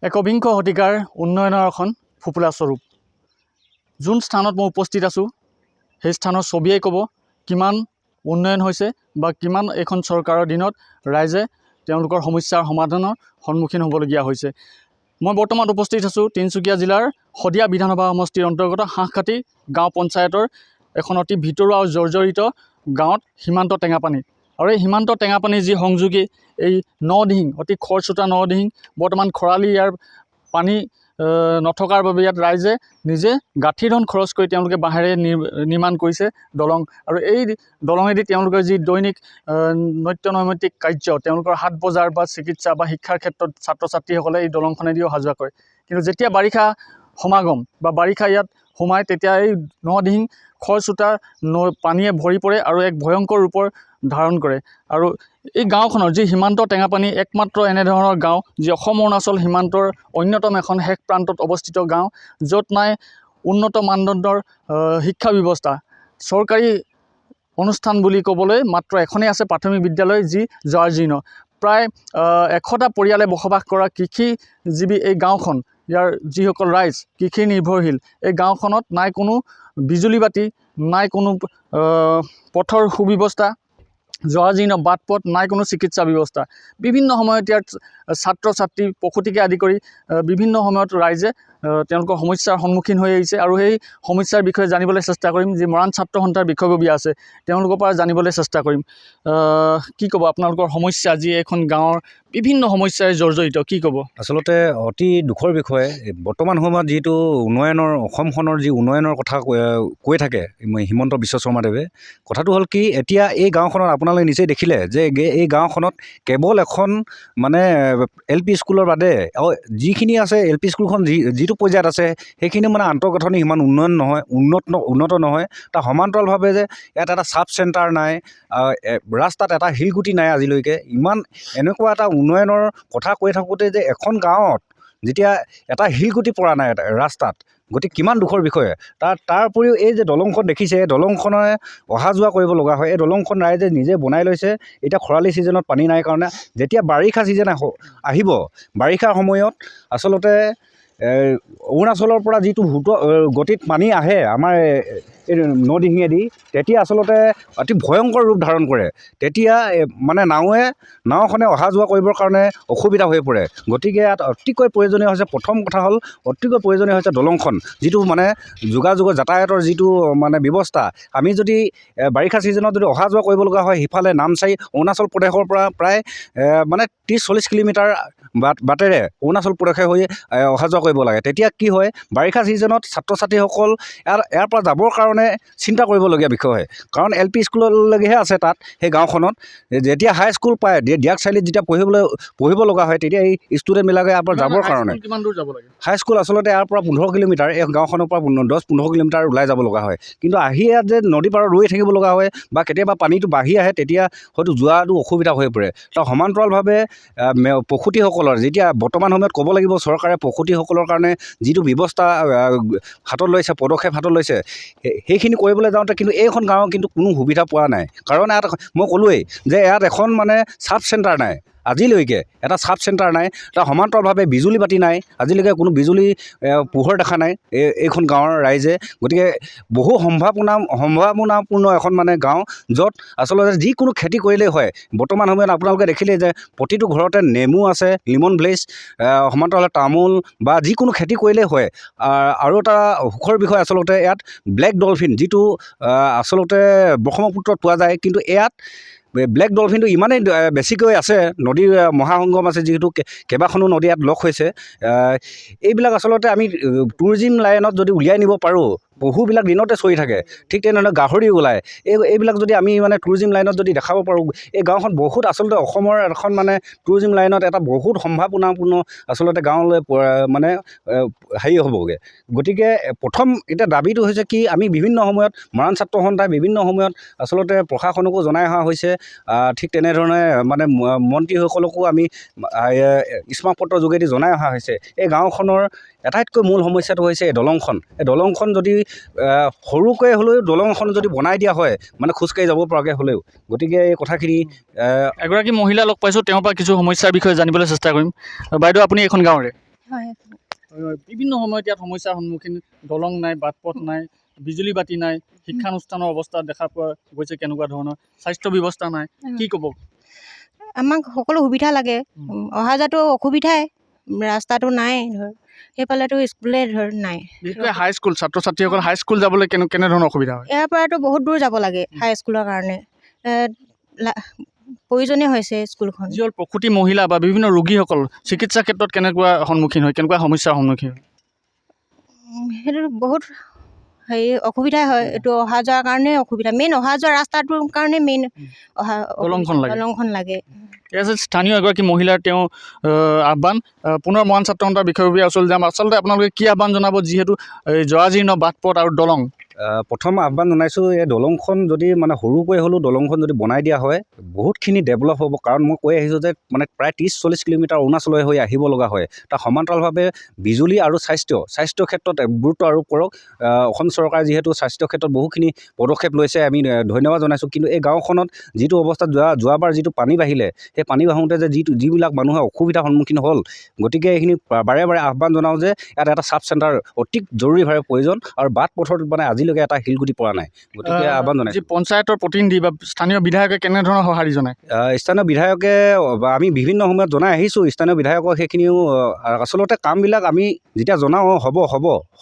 একবিংশ শতিকাৰ উন্নয়নৰ এখন ফুপুলা স্বৰূপ। যোন স্থানত মই উপস্থিত আছোঁ সেই স্থানৰ ছবিয়ে ক'ব কিমান উন্নয়ন হৈছে বা কিমান এখন চৰকাৰৰ দিনত ৰাইজে তেওঁলোকৰ সমস্যাৰ সমাধানৰ সন্মুখীন হ'বলগীয়া হৈছে। মই বৰ্তমান উপস্থিত আছোঁ তিনিচুকীয়া জিলাৰ শদিয়া বিধানসভা সমষ্টিৰ অন্তৰ্গত হাঁহখাতি গাঁও পঞ্চায়তৰ এখন অতি ভিতৰুৱা আৰু জৰ্জৰিত গাঁৱত সীমান্ত টেঙাপানী। আৰু এই সীমান্ত টেঙাপানী যি সংযোগী এই নদিহিং অতি খৰচোতা নদিহিং বৰ্তমান খৰালি ইয়াৰ পানী নথকাৰ বাবে ইয়াত ৰাইজে নিজে গাঁঠি ধন খৰচ কৰি তেওঁলোকে বাঁহেৰে নিৰ্মাণ কৰিছে দলং। আৰু এই দলঙেদি তেওঁলোকৰ যি দৈনিক নৈমিত্তিক কাৰ্য তেওঁলোকৰ হাট বজাৰ বা চিকিৎসা বা শিক্ষাৰ ক্ষেত্ৰত ছাত্ৰ ছাত্ৰীসকলে এই দলংখনেদি অহা যোৱা কৰে। কিন্তু যেতিয়া বাৰিষা সমাগম বা বাৰিষা ইয়াত সোমায় তেতিয়া এই নদিহিং খৰচোতা পানীয়ে ভৰি পৰে আৰু এক ভয়ংকৰ ৰূপৰ ধাৰণ কৰে। আৰু এই গাঁওখনৰ যি সীমান্ত টেঙাপানী একমাত্ৰ এনেধৰণৰ গাঁও যি অসম অৰুণাচল সীমান্তৰ অন্যতম এখন শেষ প্ৰান্তত অৱস্থিত গাঁও, য'ত নাই উন্নত মানদণ্ডৰ শিক্ষা ব্যৱস্থা। চৰকাৰী অনুষ্ঠান বুলি ক'বলৈ মাত্ৰ এখনেই আছে, প্ৰাথমিক বিদ্যালয়, যি জৰাজীৰ্ণ। প্ৰায় 100টা পৰিয়ালে বসবাস কৰা কৃষিজীৱী এই গাঁওখন, ইয়াৰ যিসকল ৰাইজ কৃষি নিৰ্ভৰশীল, এই গাঁওখনত নাই কোনো বিজুলী বাতি, নাই কোনো পথৰ সুব্যৱস্থা, জৰাজীৰ্ণ বাট পথ, নাই কোনো চিকিৎসা ব্যৱস্থা। বিভিন্ন সময়ত ইয়াত ছাত্ৰ ছাত্ৰী প্ৰসূতিকে আদি কৰি বিভিন্ন সময়ত ৰাইজে তেওঁলোকৰ সমস্যাৰ সন্মুখীন হৈ আহিছে। আৰু সেই সমস্যাৰ বিষয়ে জানিবলৈ চেষ্টা কৰিম। যি মৰাণ ছাত্ৰ সন্থাৰ বিষয়ববীয়া আছে তেওঁলোকৰ পৰা জানিবলৈ চেষ্টা কৰিম। কি ক'ব আপোনালোকৰ সমস্যা, যি এখন গাঁৱৰ বিভিন্ন সমস্যাৰে জৰ্জৰিত, কি ক'ব? আচলতে অতি দুখৰ বিষয়ে বৰ্তমান সময়ত যিটো উন্নয়নৰ অসমখনৰ যি উন্নয়নৰ কথা কৈ থাকে হিমন্ত বিশ্ব শৰ্মাদেৱে, কথাটো হ'ল কি, এতিয়া এই গাঁওখনত আপোনালোকে নিজেই দেখিলে যে এই গাঁওখনত কেৱল এখন মানে LP স্কুলৰ বাদে যিখিনি আছে LP স্কুলখন যিটো পৰ্যায়ত আছে সেইখিনি মানে আন্তঃগাঁথনি ইমান উন্নয়ন নহয়, উন্নত নহয়। তাৰ সমান্তৰালভাৱে যে ইয়াত এটা চাব চেণ্টাৰ নাই, ৰাস্তাত এটা শিলগুটি নাই আজিলৈকে। ইমান এনেকুৱা এটা উন্নয়নৰ কথা কৈ থাকোঁতে যে এখন গাঁৱত যেতিয়া এটা শিলগুটি পৰা নাই ৰাস্তাত, গতিকে কিমান দুখৰ বিষয়ে। তাৰ উপৰিও এই যে দলংখন দেখিছে, দলংখনে অহা যোৱা কৰিব লগা হয়। এই দলংখন ৰাইজে নিজে বনাই লৈছে। এতিয়া খৰালি ছিজনত পানী নাই কাৰণে, যেতিয়া বাৰিষা ছিজন আহিব, বাৰিষাৰ সময়ত আচলতে অৰুণাচলৰ পৰা যিটো গতিত পানী আহে আমাৰ এই নদিহিঙেদি, তেতিয়া আচলতে অতি ভয়ংকৰ ৰূপ ধাৰণ কৰে। তেতিয়া মানে নাওখনে অহা যোৱা কৰিবৰ কাৰণে অসুবিধা হৈ পৰে। গতিকে ইয়াত অতিকৈ প্ৰয়োজনীয় হৈছে, প্ৰথম কথা হ'ল অতিকৈ প্ৰয়োজনীয় হৈছে দলংখন, যিটো মানে যোগাযোগৰ যাতায়াতৰ যিটো মানে ব্যৱস্থা। আমি যদি বাৰিষা ছিজনত যদি অহা যোৱা কৰিব লগা হয়, সিফালে নামচাই অৰুণাচল প্ৰদেশৰ পৰা প্ৰায় মানে 30-40 কিলোমিটাৰ বাটেৰে অৰুণাচল প্ৰদেশে হৈ অহা যোৱা কৰিব লাগে। তেতিয়া কি হয়, বাৰিষা ছিজনত ছাত্ৰ ছাত্ৰীসকল ইয়াৰ পৰা যাবৰ কাৰণে চিন্তা কৰিবলগীয়া বিষয় হয়। কাৰণ LP স্কুললৈকেহে আছে তাত সেই গাঁওখনত। যেতিয়া হাইস্কুল পায়, দিয়াক চাৰিআলিত যেতিয়া পঢ়িব লগা হয়, তেতিয়া এই ষ্টুডেণ্টবিলাকে ইয়াৰ পৰা যাবৰ কাৰণে কিমান দূৰ যাব লাগে? হাইস্কুল আচলতে ইয়াৰ পৰা 15 কিলোমিটাৰ, এই গাঁওখনৰ পৰা 10-15 কিলোমিটাৰ ওলাই যাব লগা হয়। কিন্তু আহি ইয়াত যে নদী পাৰত ৰৈ থাকিব লগা হয় বা কেতিয়াবা পানীটো বাঢ়ি আহে, তেতিয়া হয়তো যোৱাটো অসুবিধা হৈ পৰে। তাৰ সমান্তৰালভাৱে প্ৰসূতিসকলৰ, যেতিয়া বৰ্তমান সময়ত ক'ব লাগিব, চৰকাৰে প্ৰসূতিসকলৰ কাৰণে যিটো ব্যৱস্থা হাতত লৈছে, পদক্ষেপ হাতত লৈছে, সেইখিনি কৰিবলৈ যাওঁতে কিন্তু এইখন গাঁৱৰ কিন্তু কোনো সুবিধা পোৱা নাই। কাৰণ ইয়াত মই ক'লোৱেই যে ইয়াত এখন মানে চাব চেণ্টাৰ নাই, আজিলৈকে এটা চাব চেণ্টাৰ নাই। তাৰ সমান্তৰালভাৱে বিজুলী বাতি নাই, আজিলৈকে কোনো বিজুলী পোহৰ দেখা নাই এইখন গাঁৱৰ ৰাইজে। গতিকে বহু সম্ভাৱনাপূৰ্ণ এখন মানে গাঁও, য'ত আচলতে যিকোনো খেতি কৰিলেই হয়। বৰ্তমান সময়ত আপোনালোকে দেখিলেই যে প্ৰতিটো ঘৰতে নেমু আছে, লিমন ভিলেজ, সমান্তৰালভাৱে তামোল বা যিকোনো খেতি কৰিলেই হয়। আৰু এটা সুখৰ বিষয়, আচলতে ইয়াত ব্লেক ডলফিন, যিটো আচলতে ব্ৰহ্মপুত্ৰত পোৱা যায়, কিন্তু ইয়াত ব্লেক ডলফিনটো ইমানেই বেছিকৈ আছে, নদীৰ মহাসংগম আছে, যিহেতু কেইবাখনো নদী ইয়াত লগ হৈছে। এইবিলাক আচলতে আমি টুৰিজিম লাইনত যদি উলিয়াই নিব পাৰোঁ, বহুবিলাক দিনতে চৰি থাকে। ঠিক তেনেধৰণে গাহৰি ওলায়। এইবিলাক যদি আমি মানে টুৰিজিম লাইনত যদি দেখাব পাৰোঁ, এই গাঁওখন বহুত আচলতে অসমৰ এখন মানে টুৰিজিম লাইনত এটা বহুত সম্ভাৱনাপূৰ্ণ আচলতে গাঁৱলৈ মানে হেৰি হ'বগৈ। গতিকে প্ৰথম এতিয়া দাবীটো হৈছে কি, আমি বিভিন্ন সময়ত মৰাণ ছাত্ৰ সন্থাই বিভিন্ন সময়ত আচলতে প্ৰশাসনকো জনাই অহা হৈছে। ঠিক তেনেধৰণে মানে মন্ত্ৰীসকলকো আমি স্মাৰকপত্ৰৰ যোগেদি জনাই অহা হৈছে। এই গাঁওখনৰ আটাইতকৈ মূল সমস্যাটো হৈছে এই দলংখন। এই দলংখন যদি সৰুকৈ হ'লেও দলংখন যদি বনাই দিয়া হয়, মানে খোজকাঢ়ি যাব পৰাকৈ হ'লেও। গতিকে এই কথাখিনি এগৰাকী মহিলা লগ পাইছোঁ, তেওঁৰ পৰা কিছু সমস্যাৰ বিষয়ে জানিবলৈ চেষ্টা কৰিম। বাইদেউ, আপুনি এইখন গাঁৱৰে? হয় বিভিন্ন সময়ত ইয়াত সমস্যাৰ সন্মুখীন, দলং নাই, বাটপথ নাই, বিজুলী বাতি নাই, শিক্ষানুষ্ঠানৰ অৱস্থা দেখা পোৱা গৈছে কেনেকুৱা ধৰণৰ, স্বাস্থ্য ব্যৱস্থা নাই, কি ক'ব? আমাক সকলো সুবিধা লাগে, অহা যোৱাটো অসুবিধাই, ৰাস্তাটো নাই ধৰ, সেইফালেতো স্কুলে ধৰ নাই। বিশেষকৈ হাইস্কুল ছাত্ৰ ছাত্ৰীসকল হাইস্কুল যাবলৈ কেনেধৰণৰ অসুবিধা হয়? ইয়াৰ পৰাতো বহুত দূৰ যাব লাগে হাইস্কুলৰ কাৰণে, প্ৰয়োজনীয় হৈছে স্কুলখন। যিসকল প্ৰসূতি মহিলা বা বিভিন্ন ৰোগীসকল চিকিৎসা ক্ষেত্ৰত কেনেকুৱা সন্মুখীন হয়, কেনেকুৱা সমস্যাৰ সন্মুখীন হয়? সেইটো বহুত হেৰি অসুবিধাই হয়, এইটো অহা যোৱাৰ কাৰণে অসুবিধা, মেইন অহা যোৱা ৰাস্তাটোৰ কাৰণে মেইন দলংখন লাগে। এয়া আছিল স্থানীয় এগৰাকী মহিলাৰ তেওঁ আহ্বান। পুনৰ মহান ছাত্ৰ সন্থাৰ বিষয়ববীয়া ওচৰলৈ যাম। আচলতে আপোনালোকে কি আহ্বান জনাব, যিহেতু জৰাজীৰ্ণ বাটপথ আৰু দলং? প্ৰথম আহ্বান জনাইছোঁ, এই দলংখন যদি মানে সৰুকৈ হ'লেও দলংখন যদি বনাই দিয়া হয় বহুতখিনি ডেভেলপ হ'ব। কাৰণ মই কৈ আহিছোঁ যে মানে প্ৰায় 30-40 কিলোমিটাৰ অৰুণাচললৈ হৈ আহিব লগা হয়। তাৰ সমান্তৰালভাৱে বিজুলী আৰু স্বাস্থ্য ক্ষেত্ৰত গুৰুত্ব আৰোপ কৰক। অসম চৰকাৰে যিহেতু স্বাস্থ্য ক্ষেত্ৰত বহুখিনি পদক্ষেপ লৈছে, আমি ধন্যবাদ জনাইছোঁ। কিন্তু এই গাঁওখনত যিটো অৱস্থাত যোৱাবাৰ যিটো পানী বাঢ়িলে, সেই পানী বাঢ়োঁতে যে যিবিলাক মানুহে অসুবিধাৰ সন্মুখীন হ'ল, গতিকে এইখিনি বাৰে বাৰে আহ্বান জনাওঁ যে ইয়াত এটা ছাব চেণ্টাৰ অতি জৰুৰীভাৱে প্ৰয়োজন, আৰু বাট পথত মানে আজিলৈকে এটা শিলগুটি পৰা নাই। গতিকে আহ্বান জনাইছোঁ। পঞ্চায়তৰ প্ৰতিনিধি বা স্থানীয় বিধায়কে কেনেধৰণৰ সঁহাৰি জনায়? স্থানীয় বিধায়কে আমি বিভিন্ন সময়ত জনাই আহিছোঁ, স্থানীয় বিধায়কক সেইখিনিও আচলতে কামবিলাক আমি যেতিয়া জনাওঁ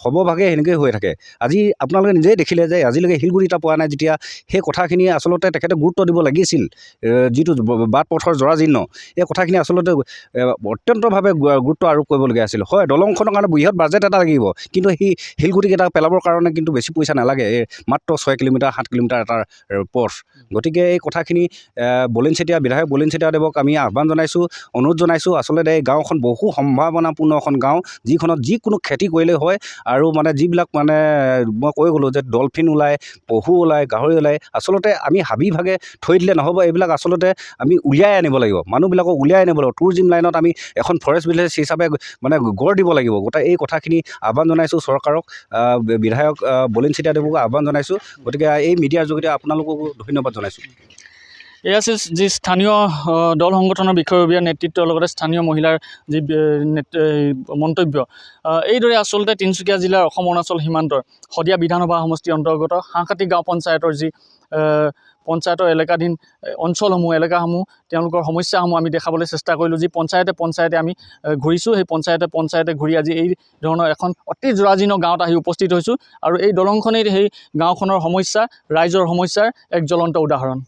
হ'ব ভাগে সেনেকৈয়ে হৈ থাকে। আজি আপোনালোকে নিজেই দেখিলে যে আজিলৈকে শিলগুটি এটা পোৱা নাই, যেতিয়া সেই কথাখিনি আচলতে তেখেতে গুৰুত্ব দিব লাগিছিল। যিটো বাট পথৰ জৰাজীৰ্ণ, এই কথাখিনি আচলতে অত্যন্তভাৱে গুৰুত্ব আৰোপ কৰিবলগীয়া আছিল। হয়, দলংখনৰ কাৰণে বৃহৎ বাজেট এটা লাগিব, কিন্তু সেই শিলগুটিকেইটা পেলাবৰ কাৰণে কিন্তু বেছি পইচা নালাগে। এই মাত্ৰ 6 কিলোমিটাৰ 7 কিলোমিটাৰ এটাৰ পথ। গতিকে এই কথাখিনি বিধায়ক বলিন চেতিয়াদেৱক আমি আহ্বান জনাইছোঁ, অনুৰোধ জনাইছোঁ। আচলতে এই গাঁওখন বহু সম্ভাৱনাপূৰ্ণ এখন গাঁও, যিখনত যিকোনো খেতি কৰিলেই হয়। আৰু মানে যিবিলাক মানে মই কৈ গ'লোঁ যে ডলফিন ওলায়, পহু ওলায়, গাহৰি ওলায়, আচলতে আমি হাবিভাগে থৈ দিলে নহ'ব। এইবিলাক আচলতে আমি উলিয়াই আনিব লাগিব, মানুহবিলাকক উলিয়াই আনিব লাগিব। টুৰিজিম লাইনত আমি এখন ফৰেষ্ট ভিলেজ হিচাপে মানে গঢ় দিব লাগিব। গোটেই এই কথাখিনি আহ্বান জনাইছোঁ চৰকাৰক, বিধায়ক বলিন চেতিয়াদেৱকো আহ্বান জনাইছোঁ। গতিকে এই মিডিয়াৰ যোগেদি আপোনালোককো ধন্যবাদ জনাইছোঁ। এয়া আছিল যি স্থানীয় দল সংগঠনৰ বিষয়ববীয়া নেতৃত্বৰ লগতে স্থানীয় মহিলাৰ যি মন্তব্য। এইদৰে আচলতে তিনিচুকীয়া জিলাৰ অসম অৰুণাচল সীমান্তৰ শদিয়া বিধানসভা সমষ্টিৰ অন্তৰ্গত হাঁহকাটি গাঁও পঞ্চায়তৰ যি পঞ্চায়তৰ এলেকাধীন এলেকাসমূহ তেওঁলোকৰ সমস্যাসমূহ আমি দেখাবলৈ চেষ্টা কৰিলোঁ। যি পঞ্চায়তে আমি ঘূৰিছোঁ, সেই পঞ্চায়তে ঘূৰি আজি এই ধৰণৰ এখন অতি জৰাজীৰ্ণ গাঁৱত আহি উপস্থিত হৈছোঁ। আৰু এই দলংখনেই সেই গাঁওখনৰ সমস্যা, ৰাইজৰ সমস্যাৰ এক জ্বলন্ত উদাহৰণ।